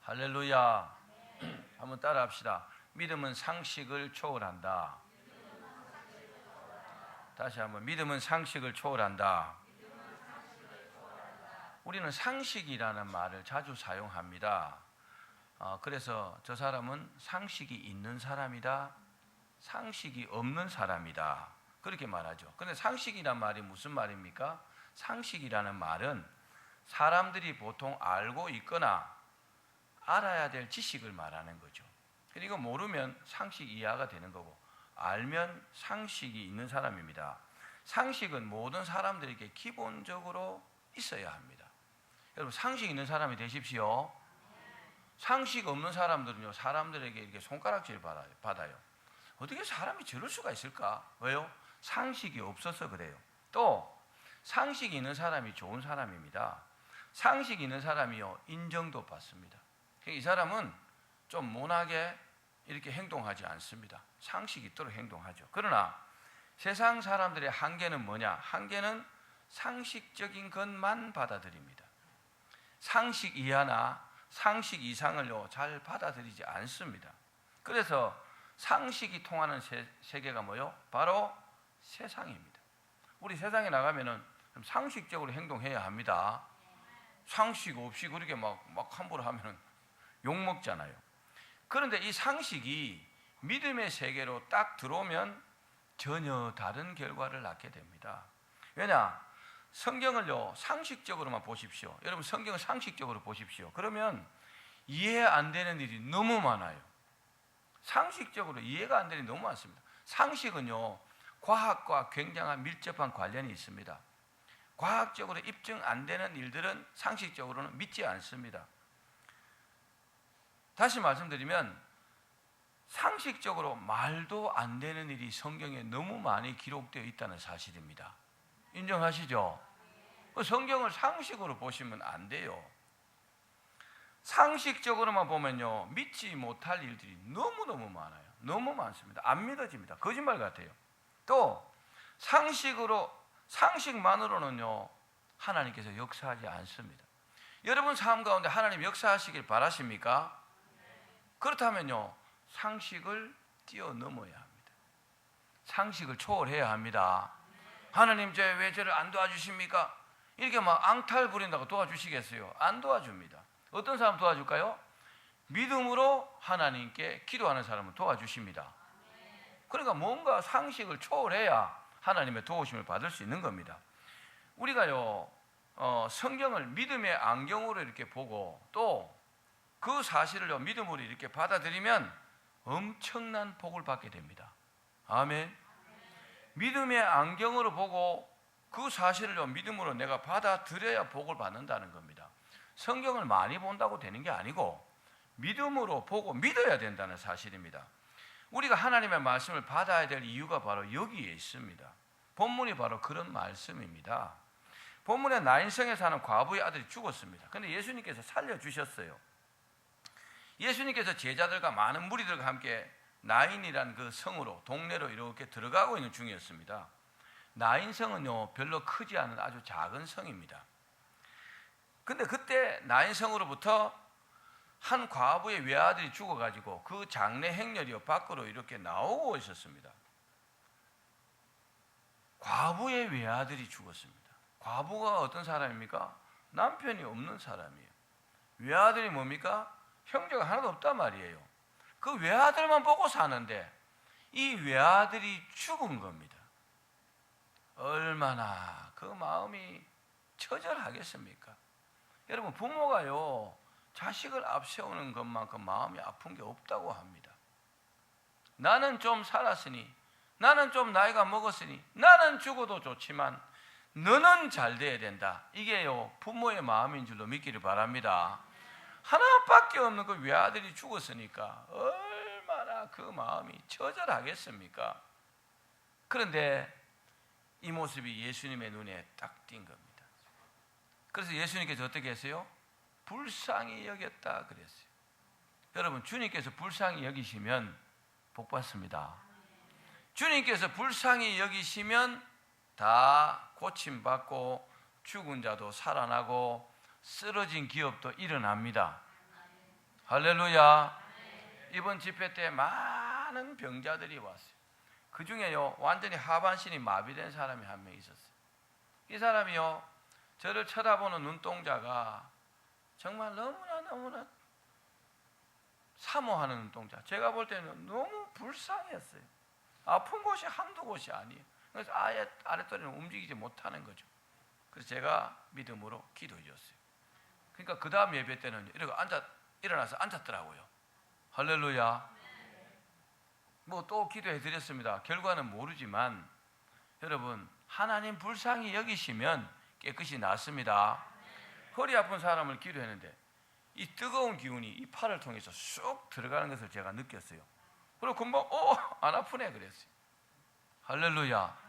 할렐루야. 한번 따라 합시다. 믿음은 상식을 초월한다. 다시 한번. 믿음은 상식을 초월한다. 우리는 상식이라는 말을 자주 사용합니다. 그래서 저 사람은 상식이 있는 사람이다, 상식이 없는 사람이다, 그렇게 말하죠. 그런데 상식이란 말이 무슨 말입니까? 상식이라는 말은 사람들이 보통 알고 있거나 알아야 될 지식을 말하는 거죠. 그리고 모르면 상식 이하가 되는 거고, 알면 상식이 있는 사람입니다. 상식은 모든 사람들에게 기본적으로 있어야 합니다. 여러분, 상식 있는 사람이 되십시오. 상식 없는 사람들은요, 사람들에게 이렇게 손가락질 받아요. 어떻게 사람이 저럴 수가 있을까? 왜요? 상식이 없어서 그래요. 또 상식이 있는 사람이 좋은 사람입니다. 상식이 있는 사람이요, 인정도 받습니다. 이 사람은 좀 모나게 이렇게 행동하지 않습니다. 상식이 있도록 행동하죠. 그러나 세상 사람들의 한계는 뭐냐? 한계는 상식적인 것만 받아들입니다. 상식 이하나 상식 이상을요, 잘 받아들이지 않습니다. 그래서 상식이 통하는 세계가 뭐요? 바로 세상입니다. 우리 세상에 나가면은 상식적으로 행동해야 합니다. 상식 없이 그렇게 막 함부로 하면은 욕먹잖아요. 그런데 이 상식이 믿음의 세계로 딱 들어오면 전혀 다른 결과를 낳게 됩니다. 왜냐? 성경을요, 상식적으로만 보십시오. 여러분, 성경을 상식적으로 보십시오. 그러면 이해 안 되는 일이 너무 많아요. 상식적으로 이해가 안 되는 일이 너무 많습니다. 상식은요, 과학과 굉장한 밀접한 관련이 있습니다. 과학적으로 입증 안 되는 일들은 상식적으로는 믿지 않습니다. 다시 말씀드리면 상식적으로 말도 안 되는 일이 성경에 너무 많이 기록되어 있다는 사실입니다. 인정하시죠? 성경을 상식으로 보시면 안 돼요. 상식적으로만 보면요, 믿지 못할 일들이 너무너무 많아요. 너무 많습니다. 안 믿어집니다. 거짓말 같아요. 또 상식만으로는요, 하나님께서 역사하지 않습니다. 여러분 삶 가운데 하나님 역사하시길 바라십니까? 그렇다면요, 상식을 뛰어넘어야 합니다. 상식을 초월해야 합니다. 하나님, 왜 저를 안 도와주십니까? 이렇게 막 앙탈 부린다고 도와주시겠어요? 안 도와줍니다. 어떤 사람 도와줄까요? 믿음으로 하나님께 기도하는 사람은 도와주십니다. 그러니까 뭔가 상식을 초월해야 하나님의 도우심을 받을 수 있는 겁니다. 우리가요, 성경을 믿음의 안경으로 이렇게 보고 또 그 사실을 믿음으로 이렇게 받아들이면 엄청난 복을 받게 됩니다. 아멘. 믿음의 안경으로 보고 그 사실을 믿음으로 내가 받아들여야 복을 받는다는 겁니다. 성경을 많이 본다고 되는 게 아니고 믿음으로 보고 믿어야 된다는 사실입니다. 우리가 하나님의 말씀을 받아야 될 이유가 바로 여기에 있습니다. 본문이 바로 그런 말씀입니다. 본문에 나인성에 사는 과부의 아들이 죽었습니다. 그런데 예수님께서 살려주셨어요. 예수님께서 제자들과 많은 무리들과 함께 나인이란 그 성으로, 동네로 이렇게 들어가고 있는 중이었습니다. 나인성은요, 별로 크지 않은 아주 작은 성입니다. 근데 그때 나인성으로부터 한 과부의 외아들이 죽어가지고 그 장례 행렬이요, 밖으로 이렇게 나오고 있었습니다. 과부의 외아들이 죽었습니다. 과부가 어떤 사람입니까? 남편이 없는 사람이에요. 외아들이 뭡니까? 형제가 하나도 없단 말이에요. 그 외아들만 보고 사는데 이 외아들이 죽은 겁니다. 얼마나 그 마음이 처절하겠습니까? 여러분, 부모가요, 자식을 앞세우는 것만큼 마음이 아픈 게 없다고 합니다. 나는 좀 살았으니, 나는 좀 나이가 먹었으니, 나는 죽어도 좋지만 너는 잘 돼야 된다. 이게요, 부모의 마음인 줄로 믿기를 바랍니다. 하나밖에 없는 그 외아들이 죽었으니까 얼마나 그 마음이 처절하겠습니까? 그런데 이 모습이 예수님의 눈에 딱 띈 겁니다. 그래서 예수님께서 어떻게 했어요? 불쌍히 여겼다 그랬어요. 여러분, 주님께서 불쌍히 여기시면 복 받습니다. 주님께서 불쌍히 여기시면 다 고침받고 죽은 자도 살아나고 쓰러진 기업도 일어납니다. 할렐루야. 이번 집회 때 많은 병자들이 왔어요. 그 중에요, 완전히 하반신이 마비된 사람이 한 명 있었어요. 이 사람이요, 저를 쳐다보는 눈동자가 정말 너무나 사모하는 눈동자. 제가 볼 때는 너무 불쌍했어요. 아픈 곳이 한두 곳이 아니에요. 그래서 아예 아랫도리는 움직이지 못하는 거죠. 그래서 제가 믿음으로 기도해 줬어요. 그러니까 그 다음 예배 때는 이렇게 일어나서 앉았더라고요. 할렐루야. 뭐 또 기도해 드렸습니다. 결과는 모르지만 여러분, 하나님 불쌍히 여기시면 깨끗이 낫습니다. 허리 아픈 사람을 기도했는데 이 뜨거운 기운이 이 팔을 통해서 쑥 들어가는 것을 제가 느꼈어요. 그리고 금방 안 아프네 그랬어요. 할렐루야.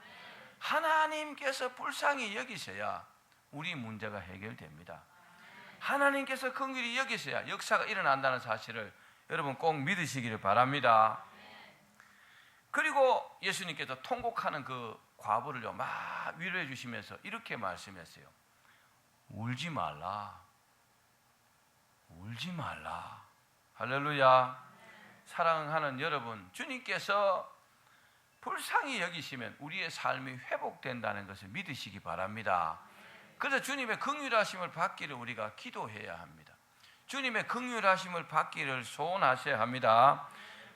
하나님께서 불쌍히 여기셔야 우리 문제가 해결됩니다. 하나님께서 긍휼히 여기셔야 역사가 일어난다는 사실을 여러분 꼭 믿으시기를 바랍니다. 그리고 예수님께서 통곡하는 그 과부를요 막 위로해 주시면서 이렇게 말씀했어요. 울지 말라. 울지 말라. 할렐루야. 사랑하는 여러분, 주님께서 불쌍히 여기시면 우리의 삶이 회복된다는 것을 믿으시기 바랍니다. 그래서 주님의 긍휼하심을 받기를 우리가 기도해야 합니다. 주님의 긍휼하심을 받기를 소원하셔야 합니다.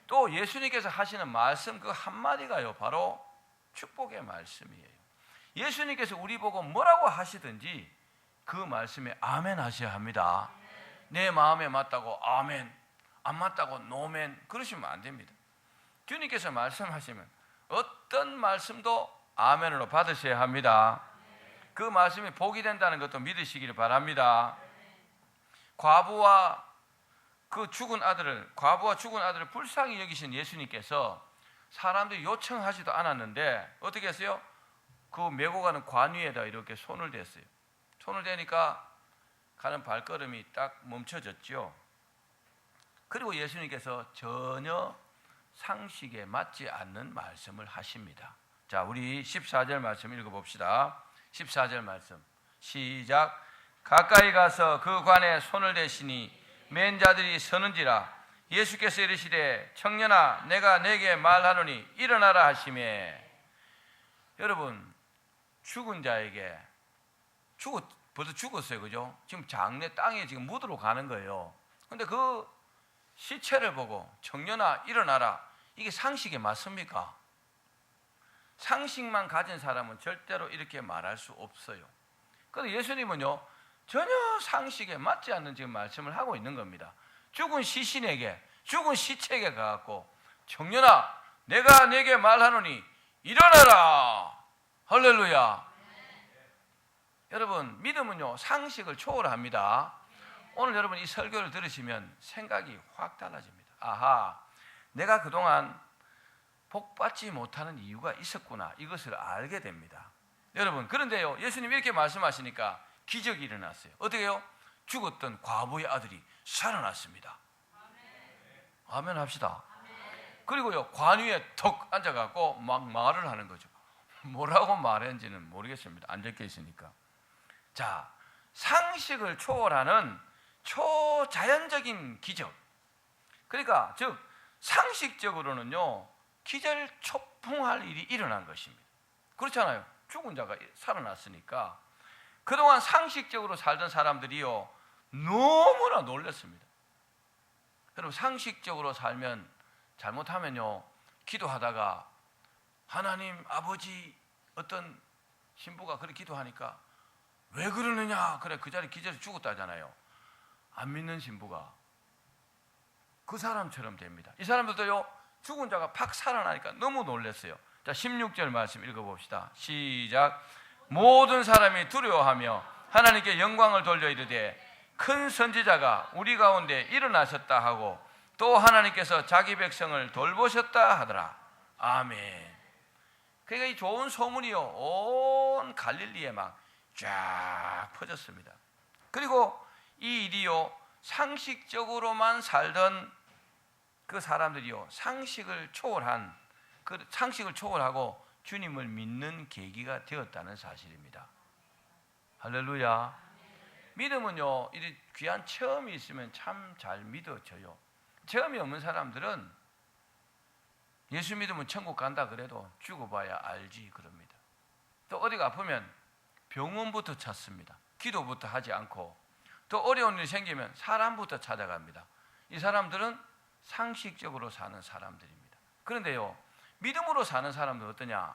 또 예수님께서 하시는 말씀 그 한마디가요 바로 축복의 말씀이에요. 예수님께서 우리 보고 뭐라고 하시든지 그 말씀에 아멘 하셔야 합니다. 내 마음에 맞다고 아멘, 안 맞다고 노멘 그러시면 안 됩니다. 주님께서 말씀하시면 어떤 말씀도 아멘으로 받으셔야 합니다. 그 말씀이 복이 된다는 것도 믿으시기를 바랍니다. 과부와 죽은 아들을 불쌍히 여기신 예수님께서 사람들이 요청하지도 않았는데 어떻게 했어요? 그 메고 가는 관 위에다 이렇게 손을 댔어요. 손을 대니까 가는 발걸음이 딱 멈춰졌죠. 그리고 예수님께서 전혀 상식에 맞지 않는 말씀을 하십니다. 자, 우리 14절 말씀 읽어봅시다. 14절 말씀 시작. 가까이 가서 그 관에 손을 대시니 맨 자들이 서는지라. 예수께서 이르시되 청년아 내가 네게 말하노니 일어나라 하시매. 여러분, 죽은 자에게 벌써 죽었어요, 그죠? 지금 장례 땅에 지금 묻으러 가는 거예요. 근데 그 시체를 보고 청년아 일어나라, 이게 상식에 맞습니까? 상식만 가진 사람은 절대로 이렇게 말할 수 없어요. 그런데 예수님은요 전혀 상식에 맞지 않는 지금 말씀을 하고 있는 겁니다. 죽은 시신에게, 죽은 시체에게 가갖고 청년아 내가 네게 말하노니 일어나라. 할렐루야. 여러분, 믿음은요 상식을 초월합니다. 오늘 여러분 이 설교를 들으시면 생각이 확 달라집니다. 아하, 내가 그동안 복받지 못하는 이유가 있었구나, 이것을 알게 됩니다. 여러분, 그런데요 예수님이 이렇게 말씀하시니까 기적이 일어났어요. 어떻게 해요? 죽었던 과부의 아들이 살아났습니다. 아멘 합시다. 그리고요 관 위에 턱 앉아갖고 막 말을 하는 거죠. 뭐라고 말했는지는 모르겠습니다. 안 적혀 있으니까. 자, 상식을 초월하는 초자연적인 기적. 그러니까 즉 상식적으로는요 기절초풍할 일이 일어난 것입니다. 그렇잖아요. 죽은 자가 살아났으니까. 그동안 상식적으로 살던 사람들이요 너무나 놀랐습니다. 여러분, 상식적으로 살면 잘못하면요 기도하다가 하나님 아버지, 어떤 신부가 그렇게 기도하니까 왜 그러느냐, 그래 그 자리 기절해 죽었다 하잖아요. 안 믿는 신부가 그 사람처럼 됩니다. 이 사람들도요 죽은 자가 팍 살아나니까 너무 놀랐어요. 자, 16절 말씀 읽어봅시다. 시작. 모든 사람이 두려워하며 하나님께 영광을 돌려 이르되 큰 선지자가 우리 가운데 일어나셨다 하고 또 하나님께서 자기 백성을 돌보셨다 하더라. 아멘. 그러니까 이 좋은 소문이요 온 갈릴리에 막 쫙 퍼졌습니다. 그리고 이 일이요 상식적으로만 살던 그 사람들이요 상식을 초월하고 주님을 믿는 계기가 되었다는 사실입니다. 할렐루야. 믿음은요, 이 귀한 체험이 있으면 참 잘 믿어져요. 체험이 없는 사람들은 예수 믿으면 천국 간다 그래도 죽어봐야 알지 그럽니다. 또 어디가 아프면 병원부터 찾습니다. 기도부터 하지 않고, 또 어려운 일이 생기면 사람부터 찾아갑니다. 이 사람들은 상식적으로 사는 사람들입니다. 그런데요, 믿음으로 사는 사람들은 어떠냐?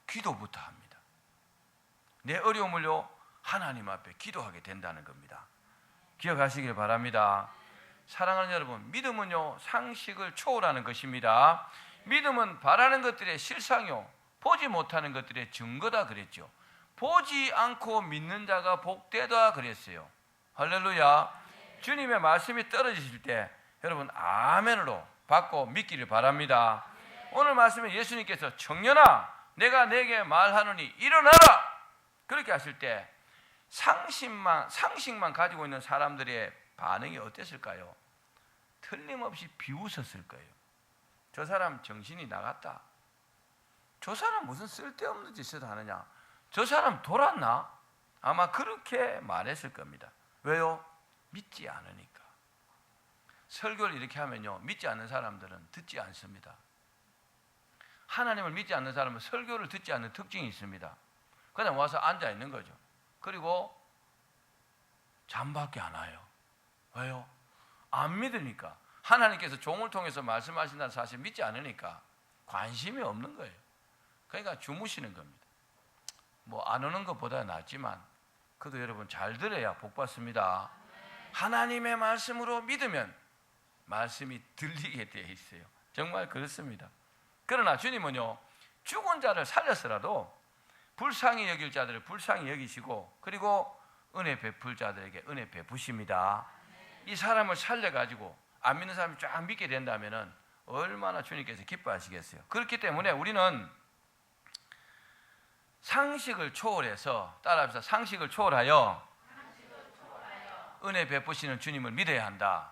기도부터 합니다. 내 어려움을요, 하나님 앞에 기도하게 된다는 겁니다. 기억하시길 바랍니다. 사랑하는 여러분, 믿음은요, 상식을 초월하는 것입니다. 믿음은 바라는 것들의 실상이요, 보지 못하는 것들의 증거다 그랬죠. 보지 않고 믿는 자가 복되다 그랬어요. 할렐루야. 주님의 말씀이 떨어지실 때 여러분 아멘으로 받고 믿기를 바랍니다. 오늘 말씀에 예수님께서 청년아 내가 내게 말하노니 일어나라 그렇게 하실 때 상식만 가지고 있는 사람들의 반응이 어땠을까요? 틀림없이 비웃었을 거예요. 저 사람 정신이 나갔다. 저 사람 무슨 쓸데없는 짓을 하느냐. 저 사람 돌았나? 아마 그렇게 말했을 겁니다. 왜요? 믿지 않으니까. 설교를 이렇게 하면요, 믿지 않는 사람들은 듣지 않습니다. 하나님을 믿지 않는 사람은 설교를 듣지 않는 특징이 있습니다. 그냥 와서 앉아 있는 거죠. 그리고 잠밖에 안 와요. 왜요? 안 믿으니까. 하나님께서 종을 통해서 말씀하신다는 사실 믿지 않으니까 관심이 없는 거예요. 그러니까 주무시는 겁니다. 뭐 안 오는 것보다 낫지만 그래도 여러분 잘 들어야 복 받습니다. 하나님의 말씀으로 믿으면 말씀이 들리게 되어 있어요. 정말 그렇습니다. 그러나 주님은요, 죽은 자를 살렸으라도 불쌍히 여길 자들을 불쌍히 여기시고, 그리고 은혜 베풀 자들에게 은혜 베푸십니다. 이 사람을 살려가지고 안 믿는 사람이 쫙 믿게 된다면 얼마나 주님께서 기뻐하시겠어요. 그렇기 때문에 우리는 상식을 초월해서, 따라합시다. 상식을 초월하여 은혜 베푸시는 주님을 믿어야 한다.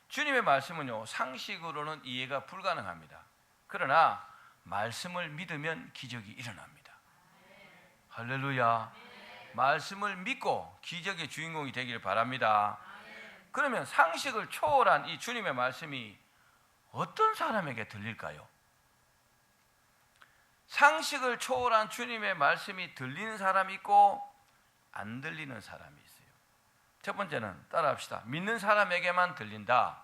주님의 말씀은요, 상식으로는 이해가 불가능합니다. 그러나 말씀을 믿으면 기적이 일어납니다. 할렐루야. 말씀을 믿고 기적의 주인공이 되기를 바랍니다. 그러면 상식을 초월한 이 주님의 말씀이 어떤 사람에게 들릴까요? 상식을 초월한 주님의 말씀이 들리는 사람이 있고 안 들리는 사람이 있어요. 첫 번째는 따라합시다. 믿는 사람에게만 들린다.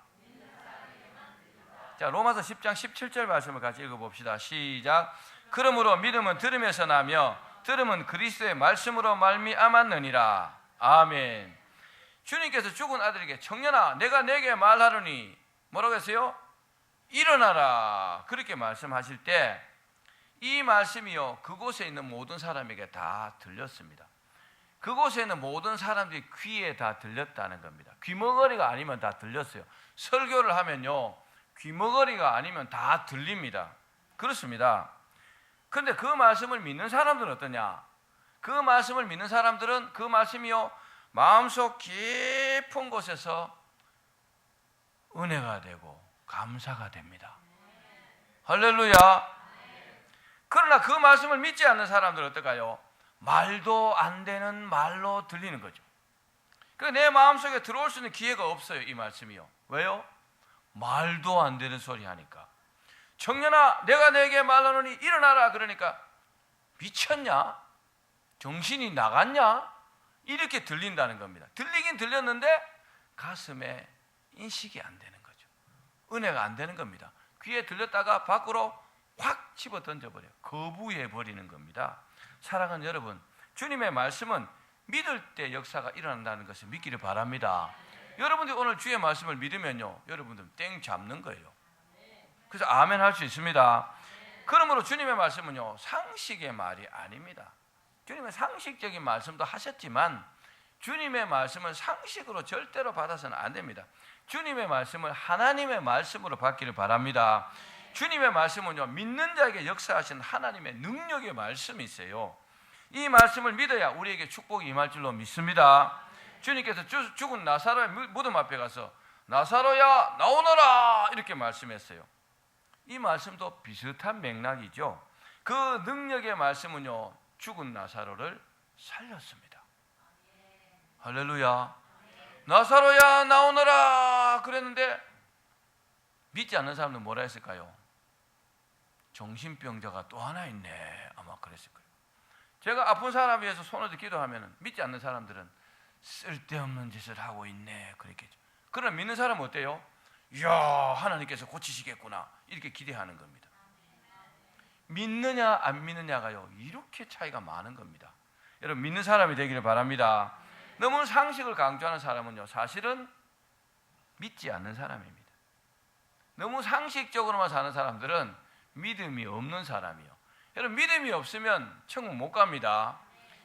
자, 로마서 10장 17절 말씀을 같이 읽어봅시다. 시작. 그러므로 믿음은 들음에서 나며 들음은 그리스도의 말씀으로 말미암았느니라. 아멘. 주님께서 죽은 아들에게 청년아 내가 내게 말하노니 뭐라고 했어요? 일어나라 그렇게 말씀하실 때 이 말씀이요 그곳에 있는 모든 사람에게 다 들렸습니다. 그곳에 있는 모든 사람들이 귀에 다 들렸다는 겁니다. 귀머거리가 아니면 다 들렸어요. 설교를 하면요 귀머거리가 아니면 다 들립니다. 그렇습니다. 그런데 그 말씀을 믿는 사람들은 어떠냐? 그 말씀을 믿는 사람들은 그 말씀이요 마음속 깊은 곳에서 은혜가 되고 감사가 됩니다. 할렐루야. 그러나 그 말씀을 믿지 않는 사람들은 어떨까요? 말도 안 되는 말로 들리는 거죠. 내 마음속에 들어올 수 있는 기회가 없어요. 이 말씀이요. 왜요? 말도 안 되는 소리 하니까. 청년아 내가 내게 말하노니 일어나라 그러니까 미쳤냐? 정신이 나갔냐? 이렇게 들린다는 겁니다. 들리긴 들렸는데 가슴에 인식이 안 되는 거죠. 은혜가 안 되는 겁니다. 귀에 들렸다가 밖으로 확 집어 던져버려요. 거부해버리는 겁니다. 사랑하는 여러분, 주님의 말씀은 믿을 때 역사가 일어난다는 것을 믿기를 바랍니다. 여러분들이 오늘 주의 말씀을 믿으면요 여러분들은 땡 잡는 거예요. 그래서 아멘 할 수 있습니다. 그러므로 주님의 말씀은요 상식의 말이 아닙니다. 주님의 상식적인 말씀도 하셨지만 주님의 말씀은 상식으로 절대로 받아서는 안 됩니다. 주님의 말씀을 하나님의 말씀으로 받기를 바랍니다. 주님의 말씀은요 믿는 자에게 역사하신 하나님의 능력의 말씀이 있어요. 이 말씀을 믿어야 우리에게 축복이 임할 줄로 믿습니다. 주님께서 죽은 나사로의 무덤 앞에 가서 나사로야 나오너라 이렇게 말씀했어요. 이 말씀도 비슷한 맥락이죠. 그 능력의 말씀은요 죽은 나사로를 살렸습니다. 할렐루야. 나사로야 나오너라 그랬는데 믿지 않는 사람들은 뭐라 했을까요? 정신병자가 또 하나 있네, 아마 그랬을 거예요. 제가 아픈 사람 위해서 손을 들 기도하면 믿지 않는 사람들은 쓸데없는 짓을 하고 있네 그랬겠죠. 그러나 믿는 사람은 어때요? 이야, 하나님께서 고치시겠구나 이렇게 기대하는 겁니다. 믿느냐 안 믿느냐가요, 이렇게 차이가 많은 겁니다. 여러분, 믿는 사람이 되기를 바랍니다. 너무 상식을 강조하는 사람은요, 사실은 믿지 않는 사람입니다. 너무 상식적으로만 사는 사람들은 믿음이 없는 사람이요. 여러분, 믿음이 없으면 천국 못 갑니다.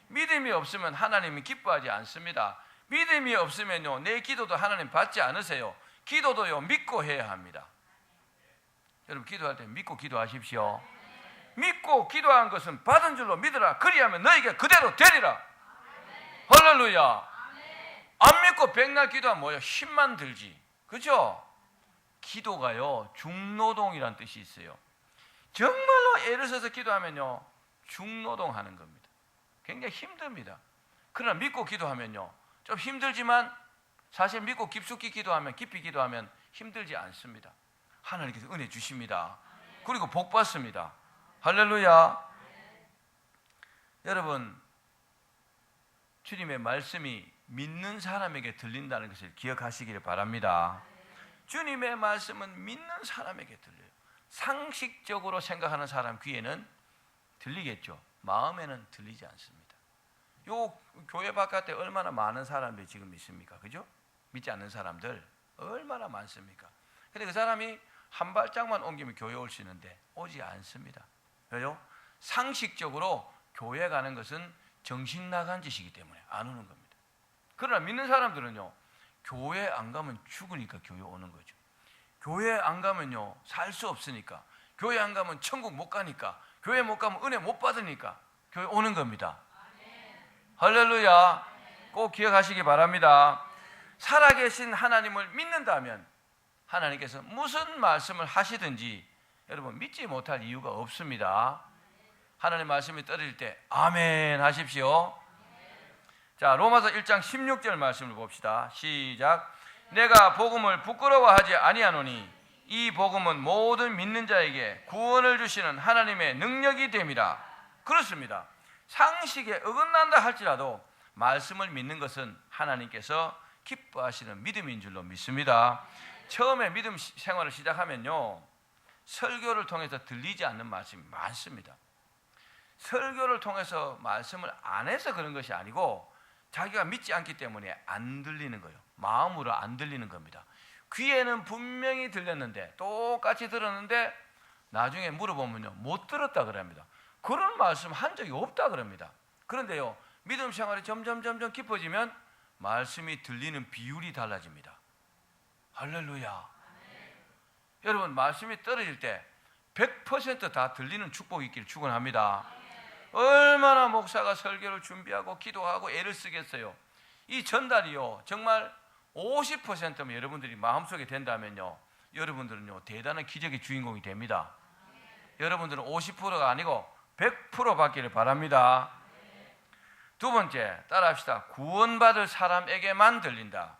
믿음이 없으면 하나님이 기뻐하지 않습니다. 믿음이 없으면요, 내 기도도 하나님 받지 않으세요. 기도도요, 믿고 해야 합니다. 여러분, 기도할 때 믿고 기도하십시오. 믿고 기도한 것은 받은 줄로 믿으라. 그리하면 너에게 그대로 되리라. 할렐루야. 안 믿고 백날 기도하면 뭐예요? 힘만 들지. 그죠? 기도가요, 중노동이라는 뜻이 있어요. 정말로 애를 써서 기도하면요, 중노동하는 겁니다. 굉장히 힘듭니다. 그러나 믿고 기도하면요, 좀 힘들지만 사실 믿고 깊숙이 기도하면, 깊이 기도하면 힘들지 않습니다. 하나님께서 은혜 주십니다. 그리고 복 받습니다. 할렐루야. 여러분, 주님의 말씀이 믿는 사람에게 들린다는 것을 기억하시기를 바랍니다. 주님의 말씀은 믿는 사람에게 들려요. 상식적으로 생각하는 사람 귀에는 들리겠죠. 마음에는 들리지 않습니다. 요 교회 바깥에 얼마나 많은 사람들이 지금 있습니까? 그죠? 믿지 않는 사람들 얼마나 많습니까? 근데 그 사람이 한 발짝만 옮기면 교회 올 수 있는데 오지 않습니다. 왜요? 상식적으로 교회 가는 것은 정신 나간 짓이기 때문에 안 오는 겁니다. 그러나 믿는 사람들은요, 교회 안 가면 죽으니까 교회 오는 거죠. 교회 안 가면요, 살 수 없으니까, 교회 안 가면 천국 못 가니까, 교회 못 가면 은혜 못 받으니까 교회 오는 겁니다. 할렐루야. 꼭 기억하시기 바랍니다. 살아계신 하나님을 믿는다면 하나님께서 무슨 말씀을 하시든지 여러분 믿지 못할 이유가 없습니다. 하나님 말씀이 떨어질 때 아멘 하십시오. 자, 로마서 1장 16절 말씀을 봅시다. 시작. 내가 복음을 부끄러워하지 아니하노니 이 복음은 모든 믿는 자에게 구원을 주시는 하나님의 능력이 됨이라. 그렇습니다. 상식에 어긋난다 할지라도 말씀을 믿는 것은 하나님께서 기뻐하시는 믿음인 줄로 믿습니다. 처음에 믿음 생활을 시작하면요, 설교를 통해서 들리지 않는 말씀이 많습니다. 설교를 통해서 말씀을 안 해서 그런 것이 아니고 자기가 믿지 않기 때문에 안 들리는 거예요. 마음으로 안 들리는 겁니다. 귀에는 분명히 들렸는데, 똑같이 들었는데 나중에 물어보면요, 못 들었다 그럽니다. 그런 말씀 한 적이 없다 그럽니다. 그런데요, 믿음 생활이 점점 깊어지면 말씀이 들리는 비율이 달라집니다. 할렐루야. 여러분, 말씀이 떨어질 때 100% 다 들리는 축복이 있기를 축원합니다. 얼마나 목사가 설교를 준비하고 기도하고 애를 쓰겠어요. 이 전달이요, 정말 50%면 여러분들이 마음속에 된다면요, 여러분들은요 대단한 기적의 주인공이 됩니다. 여러분들은 50%가 아니고 100% 받기를 바랍니다. 두 번째, 따라합시다. 구원받을 사람에게만 들린다.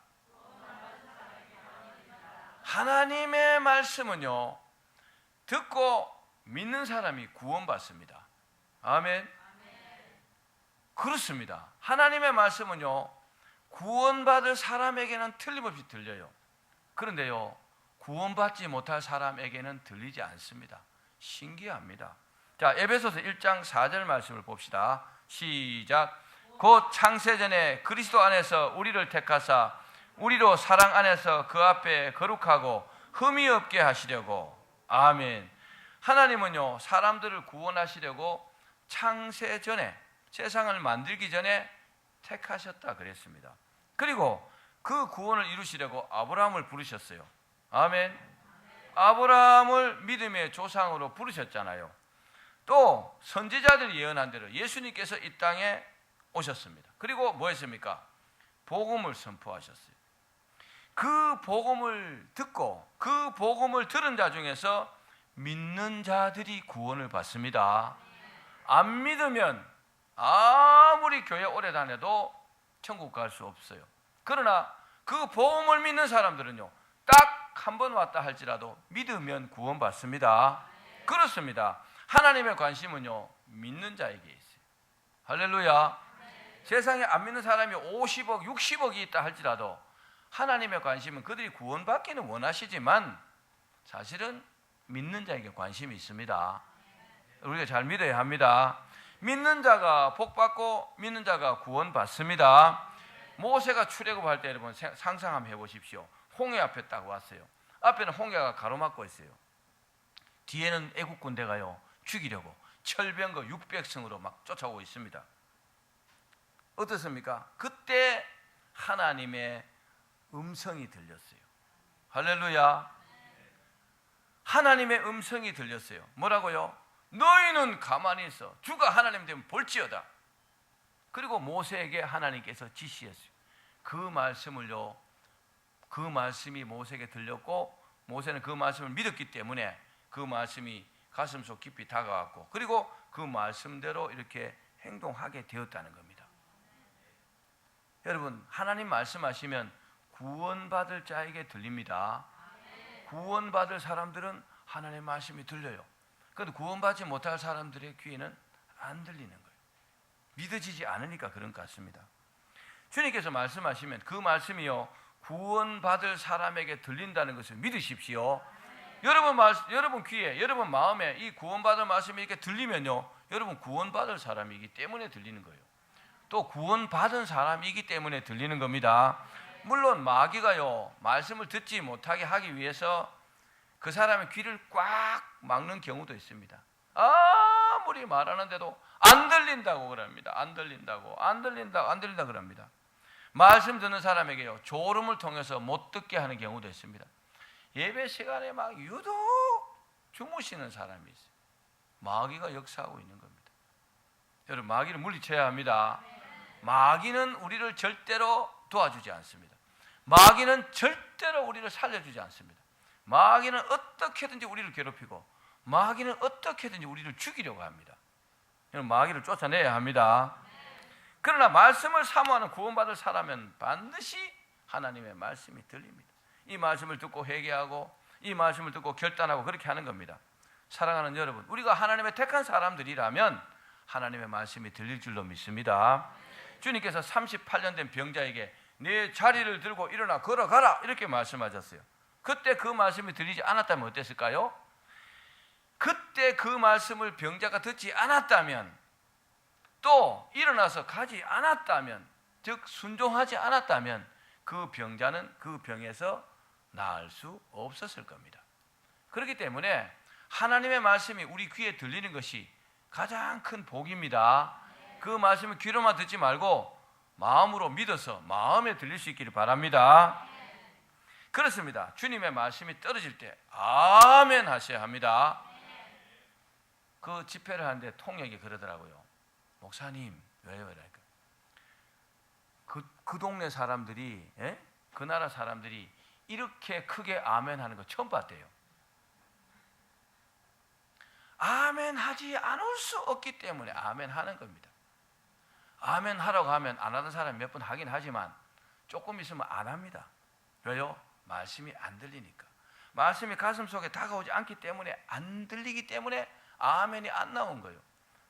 하나님의 말씀은요, 듣고 믿는 사람이 구원받습니다. 아멘. 그렇습니다. 하나님의 말씀은요, 구원받을 사람에게는 틀림없이 들려요. 그런데요, 구원받지 못할 사람에게는 들리지 않습니다. 신기합니다. 자, 에베소서 1장 4절 말씀을 봅시다. 시작. 곧 창세전에 그리스도 안에서 우리를 택하사 우리로 사랑 안에서 그 앞에 거룩하고 흠이 없게 하시려고. 아멘. 하나님은요, 사람들을 구원하시려고 창세전에, 세상을 만들기 전에 택하셨다 그랬습니다. 그리고 그 구원을 이루시려고 아브라함을 부르셨어요. 아멘. 아브라함을 믿음의 조상으로 부르셨잖아요. 또 선지자들이 예언한 대로 예수님께서 이 땅에 오셨습니다. 그리고 뭐 했습니까? 복음을 선포하셨어요. 그 복음을 듣고 그 복음을 들은 자 중에서 믿는 자들이 구원을 받습니다. 안 믿으면 아무리 교회 오래 다녀도 천국 갈 수 없어요. 그러나 그 복음을 믿는 사람들은요, 딱 한 번 왔다 할지라도 믿으면 구원받습니다. 그렇습니다. 하나님의 관심은요, 믿는 자에게 있어요. 할렐루야. 세상에 안 믿는 사람이 50억, 60억이 있다 할지라도 하나님의 관심은 그들이 구원받기는 원하시지만 사실은 믿는 자에게 관심이 있습니다. 우리가 잘 믿어야 합니다. 믿는 자가 복받고 믿는 자가 구원받습니다. 모세가 출애굽할 때 여러분 상상 한번 해보십시오. 홍해 앞에 딱 왔어요. 앞에는 홍해가 가로막고 있어요. 뒤에는 애국 군대가요, 죽이려고 철병거 600승으로 막 쫓아오고 있습니다. 어떻습니까? 그때 하나님의 음성이 들렸어요. 할렐루야. 하나님의 음성이 들렸어요. 뭐라고요? 너희는 가만히 있어. 주가 하나님 되면 볼지어다. 그리고 모세에게 하나님께서 지시했어요. 그 말씀을요, 그 말씀이 모세에게 들렸고 모세는 그 말씀을 믿었기 때문에 그 말씀이 가슴속 깊이 다가왔고 그리고 그 말씀대로 이렇게 행동하게 되었다는 겁니다. 여러분, 하나님 말씀하시면 구원받을 자에게 들립니다. 구원받을 사람들은 하나님의 말씀이 들려요. 그런데 구원받지 못할 사람들의 귀에는 안 들리는 거예요. 믿어지지 않으니까 그런 것 같습니다. 주님께서 말씀하시면 그 말씀이요, 구원받을 사람에게 들린다는 것을 믿으십시오. 여러분 귀에, 여러분 마음에 이 구원받을 말씀이 이렇게 들리면요, 여러분 구원받을 사람이기 때문에 들리는 거예요. 또 구원받은 사람이기 때문에 들리는 겁니다. 물론 마귀가요, 말씀을 듣지 못하게 하기 위해서 그 사람의 귀를 꽉 막는 경우도 있습니다. 아무리 말하는데도 안 들린다고 그럽니다. 안 들린다 그럽니다. 말씀 듣는 사람에게요, 졸음을 통해서 못 듣게 하는 경우도 있습니다. 예배 시간에 막 유독 주무시는 사람이 있어요. 마귀가 역사하고 있는 겁니다. 여러분, 마귀를 물리쳐야 합니다. 마귀는 우리를 절대로 도와주지 않습니다. 마귀는 절대로 우리를 살려주지 않습니다. 마귀는 어떻게든지 우리를 괴롭히고 마귀는 어떻게든지 우리를 죽이려고 합니다. 여러분, 마귀를 쫓아내야 합니다. 그러나 말씀을 사모하는 구원받을 사람은 반드시 하나님의 말씀이 들립니다. 이 말씀을 듣고 회개하고 이 말씀을 듣고 결단하고 그렇게 하는 겁니다. 사랑하는 여러분, 우리가 하나님의 택한 사람들이라면 하나님의 말씀이 들릴 줄로 믿습니다. 주님께서 38년 된 병자에게 내 자리를 들고 일어나 걸어가라 이렇게 말씀하셨어요. 그때 그 말씀이 들리지 않았다면 어땠을까요? 그때 그 말씀을 병자가 듣지 않았다면, 또 일어나서 가지 않았다면, 즉 순종하지 않았다면 그 병자는 그 병에서 나을 수 없었을 겁니다. 그렇기 때문에 하나님의 말씀이 우리 귀에 들리는 것이 가장 큰 복입니다. 그 말씀을 귀로만 듣지 말고 마음으로 믿어서 마음에 들릴 수 있기를 바랍니다. 그렇습니다. 주님의 말씀이 떨어질 때 아멘 하셔야 합니다. 그 집회를 하는데 통역이 그러더라고요. 목사님, 왜요? 그 동네 사람들이, 그 나라 사람들이 이렇게 크게 아멘 하는 거 처음 봤대요. 아멘 하지 않을 수 없기 때문에 아멘 하는 겁니다. 아멘 하라고 하면 안 하는 사람이 몇 번 하긴 하지만 조금 있으면 안 합니다. 왜요? 말씀이 안 들리니까. 말씀이 가슴 속에 다가오지 않기 때문에, 안 들리기 때문에 아멘이 안 나온 거예요.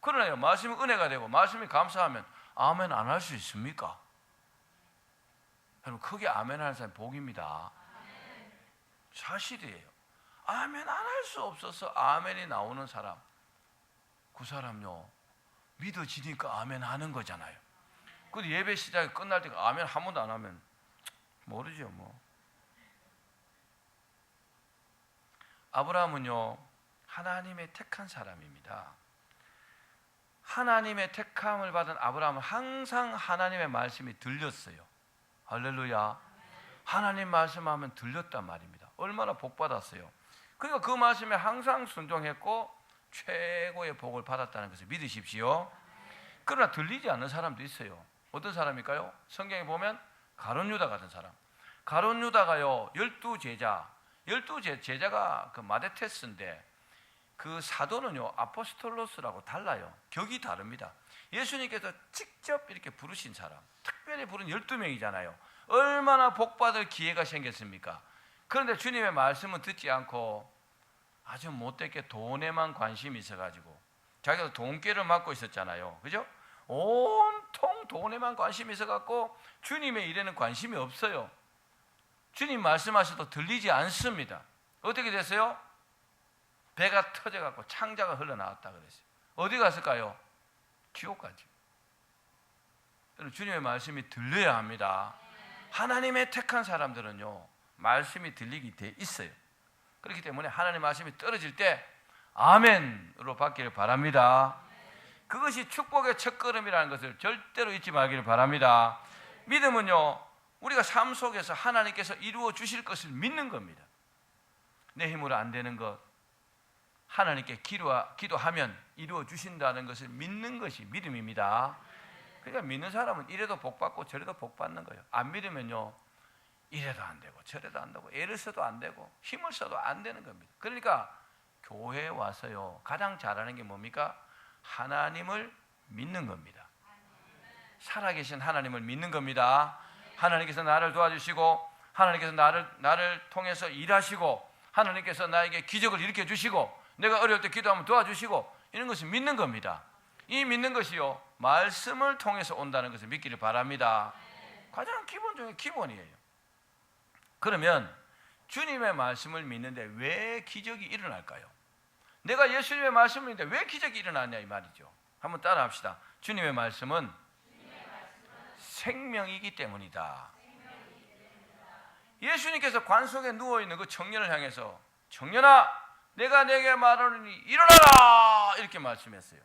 그러나요, 말씀이 은혜가 되고 말씀이 감사하면 아멘 안 할 수 있습니까? 여러분, 크게 아멘 하는 사람이 복입니다. 사실이에요. 아멘 안 할 수 없어서 아멘이 나오는 사람, 그 사람요, 믿어지니까 아멘 하는 거잖아요. 근데 예배 시작이 끝날 때 아멘 한 번도 안 하면 모르죠 뭐. 아브라함은요, 하나님의 택한 사람입니다. 하나님의 택함을 받은 아브라함은 항상 하나님의 말씀이 들렸어요. 할렐루야. 하나님 말씀하면 들렸단 말입니다. 얼마나 복받았어요. 그러니까 그 말씀에 항상 순종했고 최고의 복을 받았다는 것을 믿으십시오. 그러나 들리지 않는 사람도 있어요. 어떤 사람일까요? 성경에 보면 가룟 유다 같은 사람. 가룟 유다가요, 12제자가 그 마데테스인데 그 사도는요 아포스톨로스라고 달라요. 격이 다릅니다. 예수님께서 직접 이렇게 부르신 사람, 특별히 부른 12명이잖아요. 얼마나 복받을 기회가 생겼습니까? 그런데 주님의 말씀은 듣지 않고 아주 못되게 돈에만 관심이 있어가지고 자기가 돈꾀를 맡고 있었잖아요. 그죠? 온통 돈에만 관심이 있어갖고 주님의 일에는 관심이 없어요. 주님 말씀하셔도 들리지 않습니다. 어떻게 됐어요? 배가 터져갖고 창자가 흘러나왔다 그랬어요. 어디 갔을까요? 지옥 가죠. 주님의 말씀이 들려야 합니다. 하나님의 택한 사람들은요 말씀이 들리게 돼 있어요. 그렇기 때문에 하나님의 말씀이 떨어질 때 아멘으로 받기를 바랍니다. 그것이 축복의 첫걸음이라는 것을 절대로 잊지 말기를 바랍니다. 믿음은요 우리가 삶 속에서 하나님께서 이루어 주실 것을 믿는 겁니다. 내 힘으로 안 되는 것 하나님께 기도하면 이루어 주신다는 것을 믿는 것이 믿음입니다. 그러니까 믿는 사람은 이래도 복받고 저래도 복받는 거예요. 안 믿으면요 이래도 안 되고 저래도 안 되고 애를 써도 안 되고 힘을 써도 안 되는 겁니다. 그러니까 교회에 와서요 가장 잘하는 게 뭡니까? 하나님을 믿는 겁니다. 살아계신 하나님을 믿는 겁니다. 하나님께서 나를 도와주시고 하나님께서 나를 통해서 일하시고 하나님께서 나에게 기적을 일으켜 주시고 내가 어려울 때 기도하면 도와주시고 이런 것을 믿는 겁니다. 이 믿는 것이요 말씀을 통해서 온다는 것을 믿기를 바랍니다. 가장 기본 중에 기본이에요. 그러면 주님의 말씀을 믿는데 왜 기적이 일어날까요? 내가 예수님의 말씀을 믿는데 왜 기적이 일어나냐 이 말이죠. 한번 따라 합시다. 주님의 말씀은 생명이기 때문이다. 예수님께서 관 속에 누워있는 그 청년을 향해서 청년아 내가 내게 말하노니 일어나라 이렇게 말씀했어요.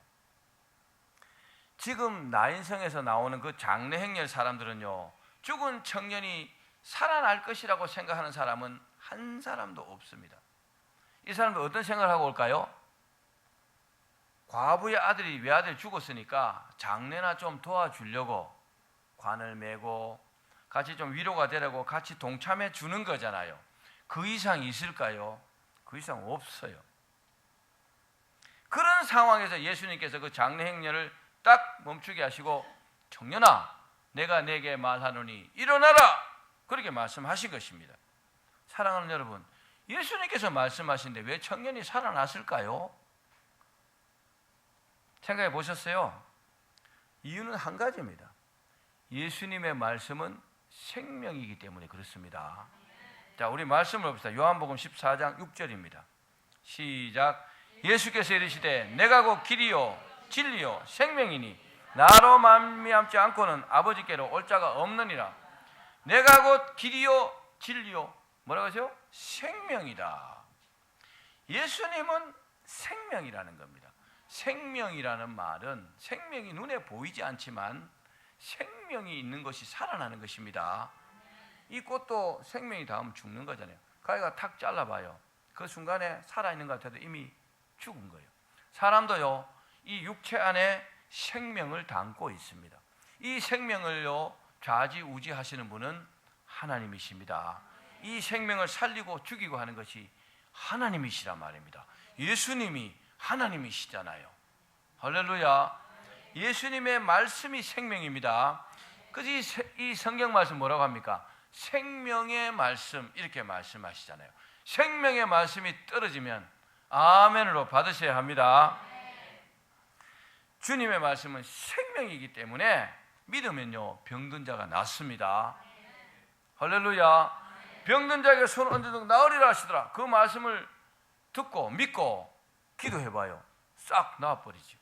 지금 나인성에서 나오는 그 장례 행렬 사람들은요 죽은 청년이 살아날 것이라고 생각하는 사람은 한 사람도 없습니다. 이 사람들 어떤 생각을 하고 올까요? 과부의 아들이 외아들이 죽었으니까 장례나 좀 도와주려고 관을 메고 같이 좀 위로가 되려고 같이 동참해 주는 거잖아요. 그 이상 있을까요? 그 이상 없어요. 그런 상황에서 예수님께서 그 장례 행렬을 딱 멈추게 하시고 청년아 내가 내게 말하노니 일어나라 그렇게 말씀하신 것입니다. 사랑하는 여러분 예수님께서 말씀하시는데 왜 청년이 살아났을까요? 생각해 보셨어요? 이유는 한 가지입니다. 예수님의 말씀은 생명이기 때문에 그렇습니다. 자, 우리 말씀을 봅시다. 요한복음 14장 6절입니다. 시작. 예수께서 이르시되 내가 곧 길이요 진리요 생명이니 나로 말미암지 않고는 아버지께로 올 자가 없느니라. 내가 곧 길이요 진리요 뭐라고 하세요? 생명이다. 예수님은 생명이라는 겁니다. 생명이라는 말은 생명이 눈에 보이지 않지만 생명이 있는 것이 살아나는 것입니다. 이 꽃도 생명이 닿으면 죽는 거잖아요. 가위가 탁 잘라봐요. 그 순간에 살아있는 것 같아도 이미 죽은 거예요. 사람도요 이 육체 안에 생명을 담고 있습니다. 이 생명을요 좌지우지하시는 분은 하나님이십니다. 이 생명을 살리고 죽이고 하는 것이 하나님이시란 말입니다. 예수님이 하나님이시잖아요. 할렐루야. 예수님의 말씀이 생명입니다. 그래서 이 성경 말씀 뭐라고 합니까? 생명의 말씀 이렇게 말씀하시잖아요. 생명의 말씀이 떨어지면 아멘으로 받으셔야 합니다. 주님의 말씀은 생명이기 때문에 믿으면요 병든 자가 낫습니다. 할렐루야. 병든 자에게 손 얹어도 나으리라 하시더라. 그 말씀을 듣고 믿고 기도해봐요. 싹 나아버리죠.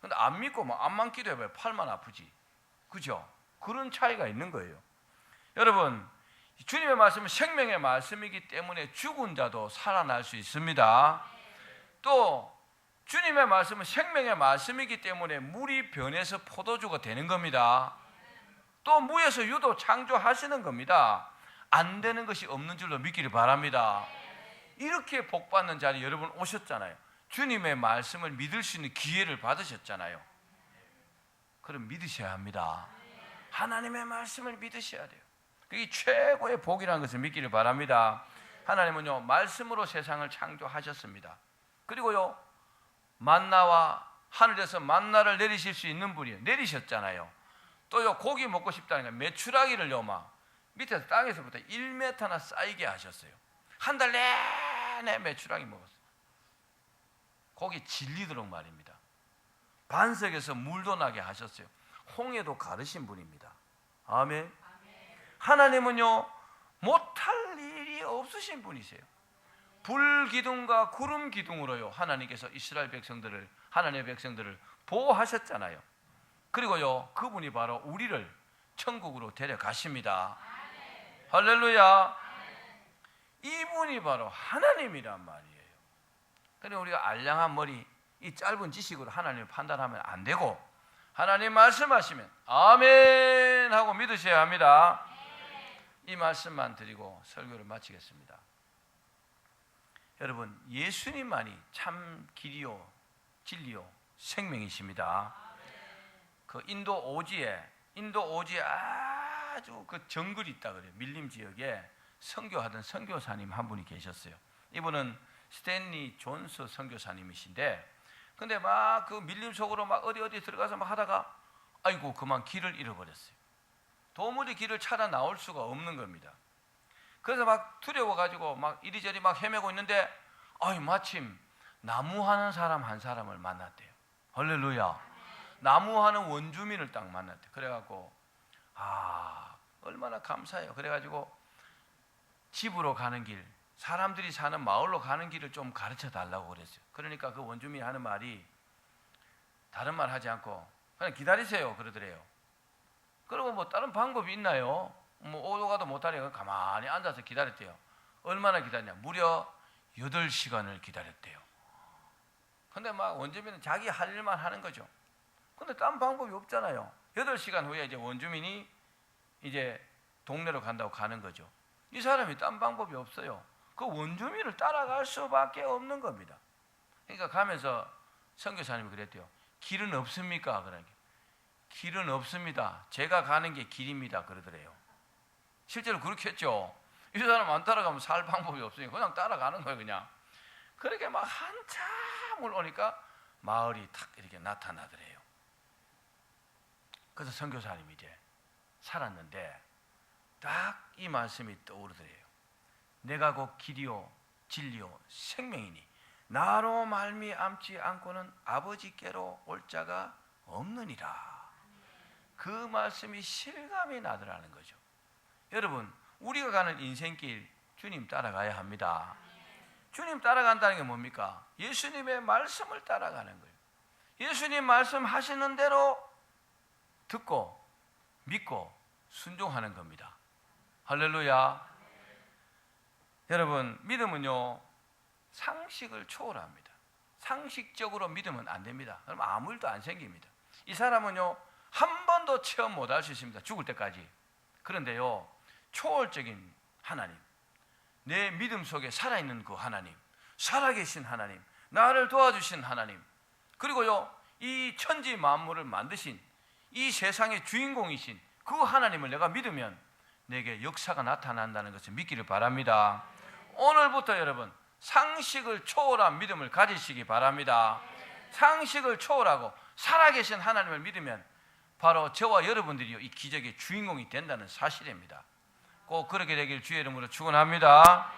근데 안 믿고 암만 기도해봐요. 팔만 아프지. 그죠? 그런 차이가 있는 거예요. 여러분 주님의 말씀은 생명의 말씀이기 때문에 죽은 자도 살아날 수 있습니다. 또 주님의 말씀은 생명의 말씀이기 때문에 물이 변해서 포도주가 되는 겁니다. 또 무에서 유도 창조하시는 겁니다. 안 되는 것이 없는 줄로 믿기를 바랍니다. 이렇게 복받는 자리 여러분 오셨잖아요. 주님의 말씀을 믿을 수 있는 기회를 받으셨잖아요. 그럼 믿으셔야 합니다. 하나님의 말씀을 믿으셔야 돼요. 그게 최고의 복이라는 것을 믿기를 바랍니다. 하나님은요 말씀으로 세상을 창조하셨습니다. 그리고요, 만나와 하늘에서 만나를 내리실 수 있는 분이에요. 내리셨잖아요. 또요, 고기 먹고 싶다니까 메추라기를요, 막 밑에서 땅에서부터 1m나 쌓이게 하셨어요. 한 달 내내 메추라기 먹었어요. 고기 질리도록 말입니다. 반석에서 물도 나게 하셨어요. 홍해도 가르신 분입니다. 아멘. 하나님은요, 못할 일이 없으신 분이세요. 불기둥과 구름 기둥으로요, 하나님께서 이스라엘 백성들을, 하나님의 백성들을 보호하셨잖아요. 그리고요, 그분이 바로 우리를 천국으로 데려가십니다. 할렐루야. 이분이 바로 하나님이란 말이에요. 그런데 우리가 알량한 머리, 이 짧은 지식으로 하나님을 판단하면 안 되고, 하나님 말씀하시면 아멘 하고 믿으셔야 합니다. 이 말씀만 드리고 설교를 마치겠습니다. 여러분, 예수님만이 참 길이요 진리요 생명이십니다. 그 인도 오지에 아주 그 정글이 있다 그래요. 밀림 지역에 선교하던 선교사님 한 분이 계셨어요. 이분은 스탠리 존스 선교사님이신데, 근데 막 그 밀림 속으로 막 어디 들어가서 막 하다가 아이고 그만 길을 잃어버렸어요. 도무지 길을 찾아 나올 수가 없는 겁니다. 그래서 막 두려워가지고 막 이리저리 막 헤매고 있는데, 마침 나무하는 사람 한 사람을 만났대요. 할렐루야. 나무하는 원주민을 딱 만났대요. 그래갖고 얼마나 감사해요. 그래가지고 집으로 가는 길, 사람들이 사는 마을로 가는 길을 좀 가르쳐 달라고 그랬어요. 그러니까 그 원주민이 하는 말이 다른 말 하지 않고 그냥 기다리세요 그러더래요. 그리고 뭐 다른 방법이 있나요? 뭐 오도 가도 못하니까 가만히 앉아서 기다렸대요. 얼마나 기다렸냐? 무려 8시간을 기다렸대요. 근데 막 원주민은 자기 할 일만 하는 거죠. 근데 딴 방법이 없잖아요. 8시간 후에 이제 원주민이 이제 동네로 간다고 가는 거죠. 이 사람이 딴 방법이 없어요. 그 원주민을 따라갈 수밖에 없는 겁니다. 그러니까 가면서 선교사님이 그랬대요. 길은 없습니까? 그러니까 길은 없습니다. 제가 가는 게 길입니다. 그러더래요. 실제로 그렇게 했죠. 이 사람 안 따라가면 살 방법이 없으니까 그냥 따라가는 거예요. 그냥 그렇게 막 한참을 오니까 마을이 탁 이렇게 나타나더래요. 그래서 선교사님이 이제 살았는데 딱 이 말씀이 떠오르더래요. 내가 곧 길이요 진리요 생명이니 나로 말미암지 않고는 아버지께로 올 자가 없느니라. 그 말씀이 실감이 나더라는 거죠. 여러분, 우리가 가는 인생길 주님 따라가야 합니다. 주님 따라간다는 게 뭡니까? 예수님의 말씀을 따라가는 거예요. 예수님 말씀하시는 대로 듣고 믿고 순종하는 겁니다. 할렐루야. 여러분, 믿음은요 상식을 초월합니다. 상식적으로 믿으면 안 됩니다. 그럼 아무 일도 안 생깁니다. 이 사람은요 한 번도 체험 못할 수 있습니다. 죽을 때까지. 그런데요 초월적인 하나님, 내 믿음 속에 살아있는 그 하나님, 살아계신 하나님, 나를 도와주신 하나님, 그리고요 이 천지 만물을 만드신 이 세상의 주인공이신 그 하나님을 내가 믿으면 내게 역사가 나타난다는 것을 믿기를 바랍니다. 오늘부터 여러분 상식을 초월한 믿음을 가지시기 바랍니다. 상식을 초월하고 살아계신 하나님을 믿으면 바로 저와 여러분들이 이 기적의 주인공이 된다는 사실입니다. 꼭 그렇게 되길 주의 이름으로 축원합니다.